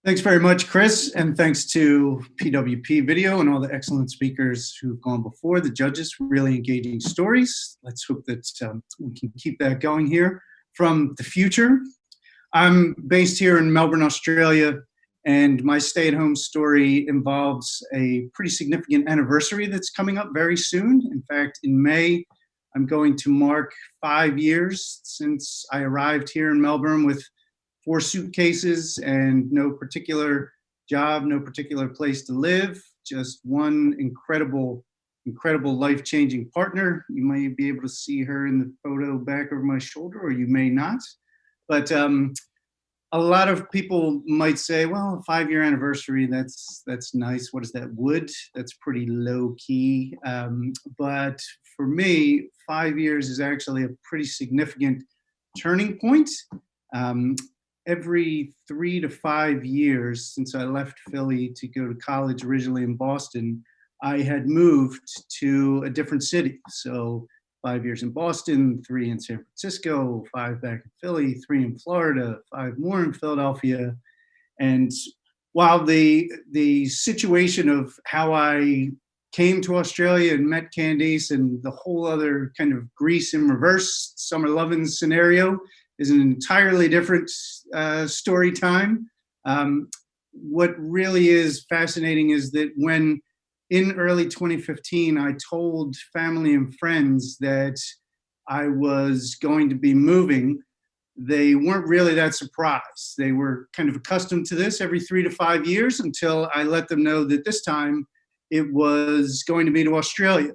Thanks very much, Chris, and thanks to PWP Video and all the excellent speakers who've gone before, the judges, really engaging stories. Let's hope that we can keep that going here. From the future, I'm based here in Melbourne, Australia, and my stay-at-home story involves a pretty significant anniversary that's coming up very soon. In fact, in May, I'm going to mark 5 years since I arrived here in Melbourne with 4 suitcases and no particular job, no particular place to live, just one incredible life-changing partner. You may be able to see her in the photo back over my shoulder, or you may not. But a lot of people might say, well, a 5-year anniversary, that's nice. What is that, wood? That's pretty low key. But for me, 5 years is actually a pretty significant turning point. Every 3 to 5 years since I left Philly to go to college originally in Boston, I had moved to a different city. So 5 years in Boston, 3 in San Francisco, 5 back in Philly, 3 in Florida, 5 more in Philadelphia. And while the situation of how I came to Australia and met Candice and the whole other kind of Grease in reverse summer loving scenario is an entirely different story time. What really is fascinating is that when in early 2015, I told family and friends that I was going to be moving, they weren't really that surprised. They were kind of accustomed to this every 3 to 5 years until I let them know that this time it was going to be to Australia.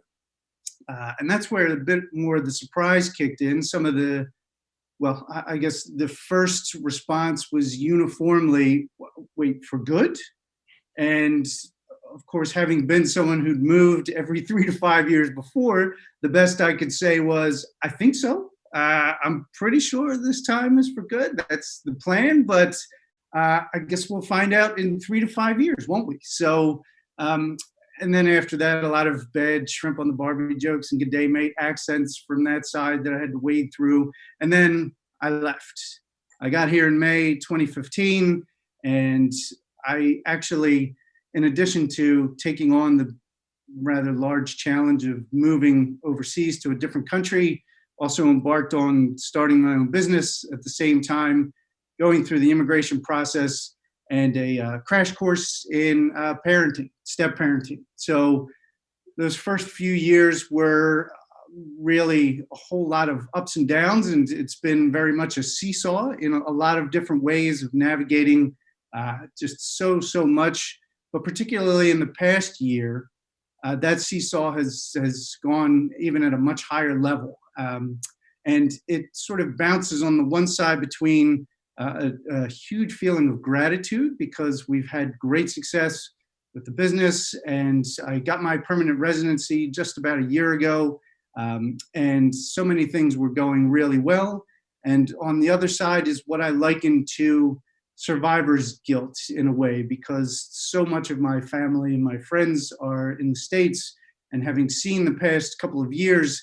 And that's where a bit more of the surprise kicked in. Some of the, well, I guess the first response was uniformly, wait, for good? And of course, having been someone who'd moved every 3 to 5 years before, the best I could say was, I think so. I'm pretty sure this time is for good. That's the plan, but I guess we'll find out in 3 to 5 years, won't we? So, and then after that, a lot of bad shrimp on the Barbie jokes and good day mate accents from that side that I had to wade through. And then I left. I got here in May 2015, and I actually, in addition to taking on the rather large challenge of moving overseas to a different country, also embarked on starting my own business at the same time, going through the immigration process and a crash course in parenting, step parenting. So those first few years were really a whole lot of ups and downs, and it's been very much a seesaw in a lot of different ways of navigating just so much. But particularly in the past year, that seesaw has gone even at a much higher level. And it sort of bounces on the one side between a huge feeling of gratitude because we've had great success with the business, and I got my permanent residency just about a year ago, and so many things were going really well. And on the other side is what I liken to survivor's guilt in a way, because so much of my family and my friends are in the States, and having seen the past couple of years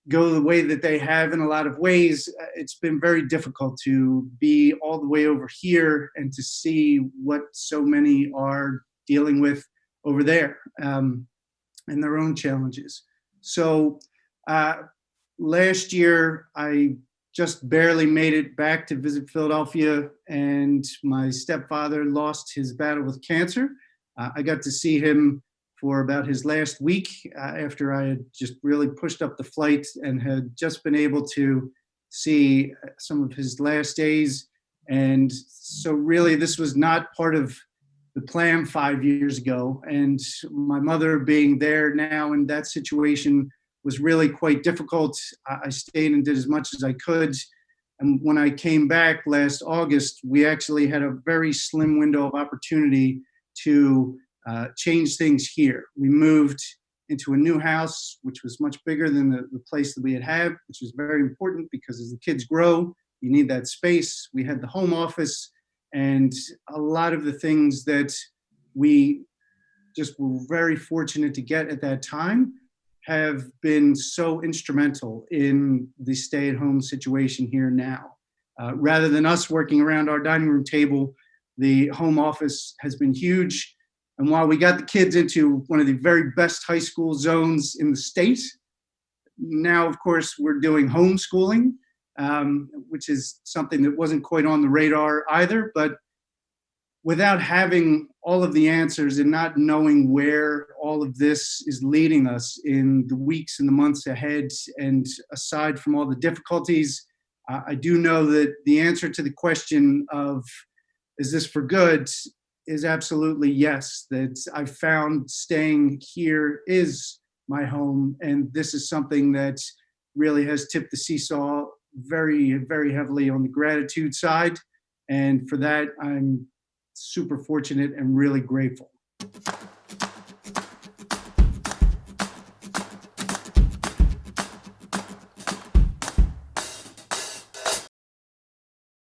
go the way that they have in a lot of ways, it's been very difficult to be all the way over here and to see what so many are dealing with over there and their own challenges. So last year, I just barely made it back to visit Philadelphia, and my stepfather lost his battle with cancer. I got to see him for about his last week after I had just really pushed up the flight and had just been able to see some of his last days. And so really this was not part of the plan 5 years ago. And my mother being there now in that situation was really quite difficult. I stayed and did as much as I could. And when I came back last August, we actually had a very slim window of opportunity to change things here. We moved into a new house, which was much bigger than the place that we had, which was very important because as the kids grow, you need that space. We had the home office, and a lot of the things that we just were very fortunate to get at that time have been so instrumental in the stay-at-home situation here now. Rather than us working around our dining room table, The home office has been huge. And while we got the kids into one of the very best high school zones in the state, now, of course, we're doing homeschooling, which is something that wasn't quite on the radar either. But without having all of the answers and not knowing where all of this is leading us in the weeks and the months ahead, and aside from all the difficulties, I do know that the answer to the question of, is this for good, is absolutely yes. That I found staying here is my home, and this is something that really has tipped the seesaw very, very heavily on the gratitude side. And for that, I'm super fortunate and really grateful.